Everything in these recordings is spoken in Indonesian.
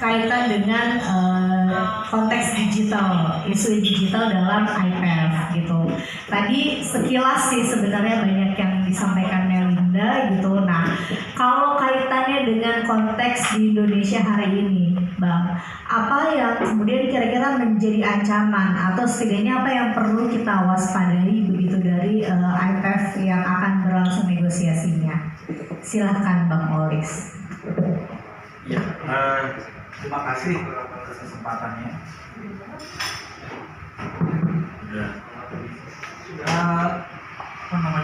kaitan dengan konteks digital, isu digital dalam IPF gitu. Tadi sekilas sih sebenarnya banyak yang disampaikan Melinda gitu. Nah, kalau kaitannya dengan konteks di Indonesia hari ini, Bang, apa yang kemudian kira-kira menjadi ancaman atau setidaknya apa yang perlu kita waspadai begitu dari IPF yang akan berlangsung negosiasinya? Silahkan Bang Olis. Ya, terima kasih atas kesempatannya. Ya.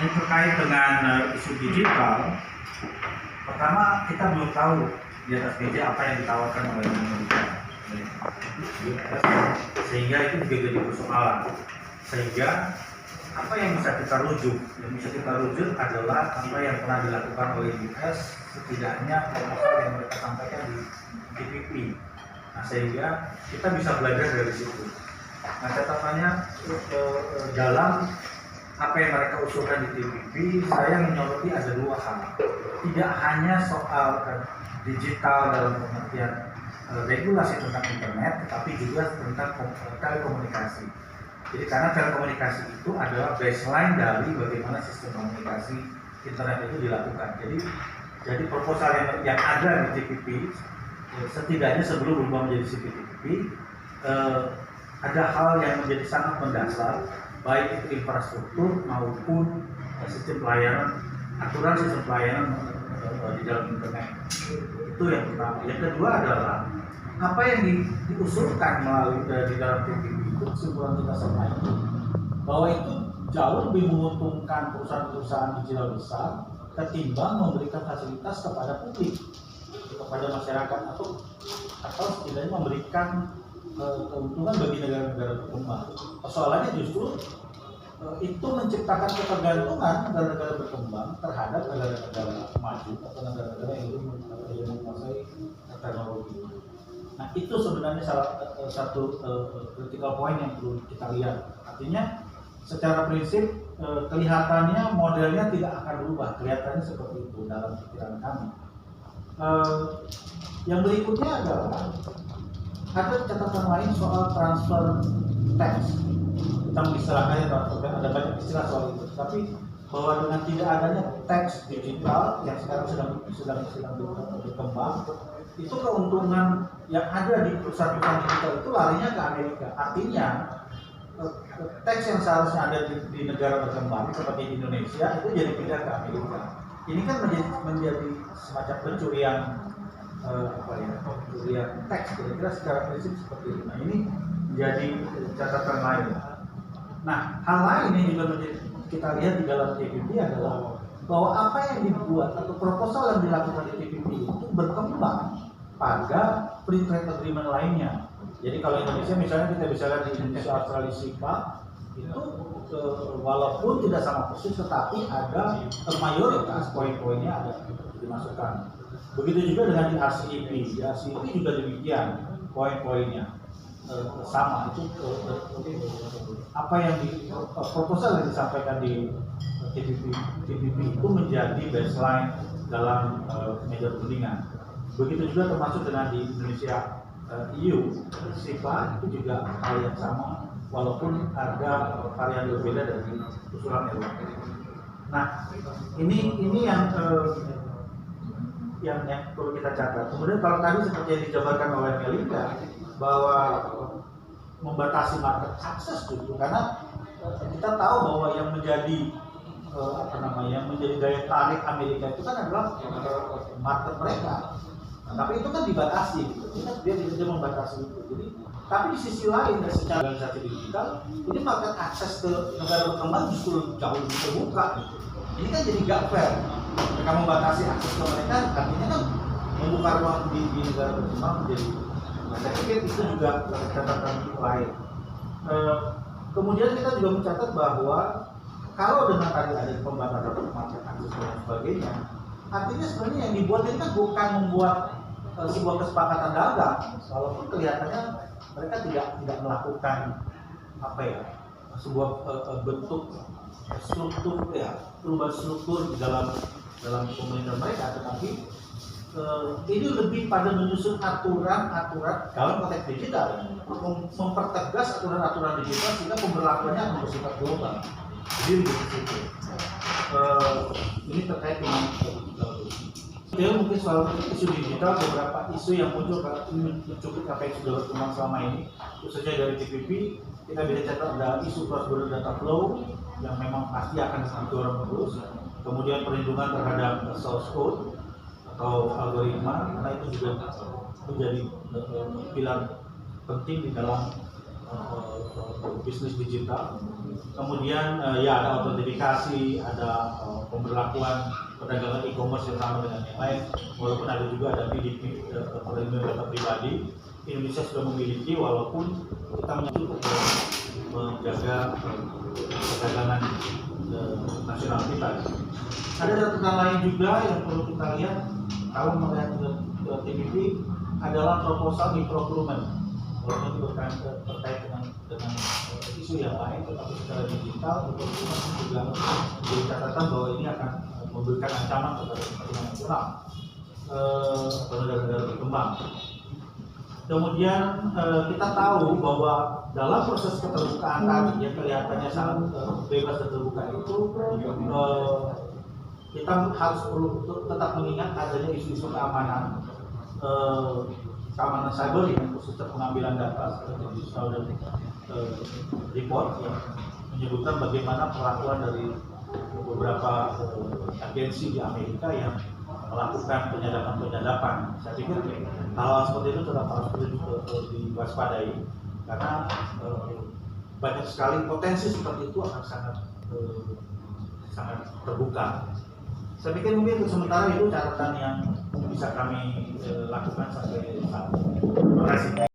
Terkait dengan isu digital, pertama kita belum tahu di atas meja apa yang ditawarkan oleh Amerika, sehingga itu juga jadi persoalan. Sehingga apa yang bisa kita rujuk? Yang bisa kita rujuk adalah apa yang pernah dilakukan oleh US, setidaknya proposal yang mereka sampaikan di TPP. Nah, sehingga kita bisa belajar dari situ. Nah, catatannya dalam apa yang mereka usulkan di TPP, saya menyoroti ada dua hal. Tidak hanya soal digital dalam pengertian regulasi tentang internet, tetapi juga tentang telekomunikasi. Jadi karena telekomunikasi itu adalah baseline dari bagaimana sistem komunikasi internet itu dilakukan. Jadi proposal yang ada di TPP, setidaknya sebelum berubah menjadi CPTPP, ada hal yang menjadi sangat mendasar, baik itu infrastruktur maupun sistem pelayanan, aturan sistem pelayanan di dalam internet. Itu yang pertama. Yang kedua adalah apa yang diusulkan melalui di dalam TPP itu, kesimpulan kita sama ini, bahwa itu jauh lebih menguntungkan perusahaan-perusahaan digital besar ketimbang memberikan fasilitas kepada publik, kepada masyarakat, atau setidaknya memberikan keuntungan bagi negara-negara berkembang. Persoalannya justru itu menciptakan ketergantungan negara-negara berkembang terhadap negara-negara maju atau negara-negara yang belum menguasai teknologi. Nah, itu sebenarnya salah satu critical point yang perlu kita lihat. Artinya secara prinsip kelihatannya modelnya tidak akan berubah, kelihatannya seperti itu dalam pikiran kami. Yang berikutnya adalah ada catatan lain soal transfer tax. Kita mengistilahkannya transfer, ada banyak istilah soal itu. Tapi bahwa dengan tidak adanya tax digital yang sekarang sedang berkembang, itu keuntungan yang ada di perusahaan-perusahaan digital itu larinya ke Amerika. Artinya tax yang seharusnya ada di negara berkembang seperti di Indonesia itu jadi pindah ke Amerika. Ini kan menjadi semacam pencurian pencurian teks, kira-kira secara prinsip seperti itu. Nah, ini menjadi catatan lain. Nah, hal lain yang juga kita lihat di dalam TPP adalah bahwa apa yang dibuat atau proposal yang dilakukan di TPP itu berkembang pada free trade agreement lainnya. Jadi kalau Indonesia misalnya kita bisa lihat di Indonesia Australia SIPA itu walaupun tidak sama persis, tetapi ada mayoritas poin-poinnya ada dimasukkan. Begitu juga dengan di RCEP. Di RCEP juga demikian poin-poinnya sama. Itu apa yang proposal yang disampaikan di TPP itu menjadi baseline dalam meja perundingan. Begitu juga termasuk dengan di Indonesia EU SIPA itu juga hal yang sama, walaupun ada varian berbeda dari usulan Eropa. Nah, ini yang perlu kita catat. Kemudian kalau tadi seperti yang dijabarkan oleh Melinda bahwa membatasi market akses itu, karena kita tahu bahwa yang menjadi yang menjadi daya tarik Amerika itu kan adalah market mereka. Nah, tapi itu kan dibatasi, dia membatasi itu. Jadi, tapi di sisi lain secara organisasi digital, ini market akses ke negara berkembang justru jauh lebih terbuka. Gitu. Ini kan jadi gak fair. Mereka membatasi akses ke mereka, artinya kan membuka ruang di negara berkembang menjadi. Nah, saya pikir itu juga catatan lain. Kemudian kita juga mencatat bahwa kalau dengan tadi ada pembatasan market akses dan sebagainya, artinya sebenarnya yang dibuat ini kan bukan membuat sebuah kesepakatan dagang, walaupun kelihatannya mereka tidak melakukan sebuah bentuk struktur perubahan struktur di dalam pemerintahan mereka, tetapi ini lebih pada menyusun aturan-aturan dalam konteks digital, mempertegas aturan-aturan digital sehingga pemberlakuannya akan bersifat global. Jadi lebih ke situ. Ini terkait dengan digital. Jadi mungkin soal isu digital, beberapa isu yang muncul ini mencukupi apa yang sudah berkembang selama ini, khususnya dari TPP. Kita bisa catat ada isu cross border data flow yang memang pasti akan didorong terus. Kemudian perlindungan terhadap source code atau algoritma, karena itu juga menjadi pilar penting di dalam bisnis digital. Kemudian ya ada autentifikasi, ada pemberlakuan perdagangan e-commerce yang sama dengan yang lain, walaupun ada juga ada PDP, perlindungan data pribadi. Indonesia sudah memiliki, walaupun kita cukup menjaga perdagangan nasional kita. Ada catatan lain juga yang perlu kita lihat kalau melihat TPP adalah proposal di procurement. Walaupun itu terkait dengan isu yang lain, tetapi secara digital procurement juga menjadi catatan bahwa ini akan memberikan ancaman kepada kepentingan nasional atau negara-negara berkembang. Kemudian kita tahu bahwa dalam proses keterbukaan tadi yang kelihatannya sangat bebas dan terbuka itu, kita harus perlu tetap mengingat adanya isu-isu keamanan cyber yang khususnya pengambilan data seperti digital dan report yang menyebutkan bagaimana perlakuan dari beberapa agensi di Amerika yang melakukan penyadapan. Saya pikir hal seperti itu tetap harus diwaspadai karena banyak sekali potensi seperti itu akan sangat terbuka. Saya pikir mungkin untuk sementara itu catatan yang bisa kami lakukan sampai saat ini. Terima kasih.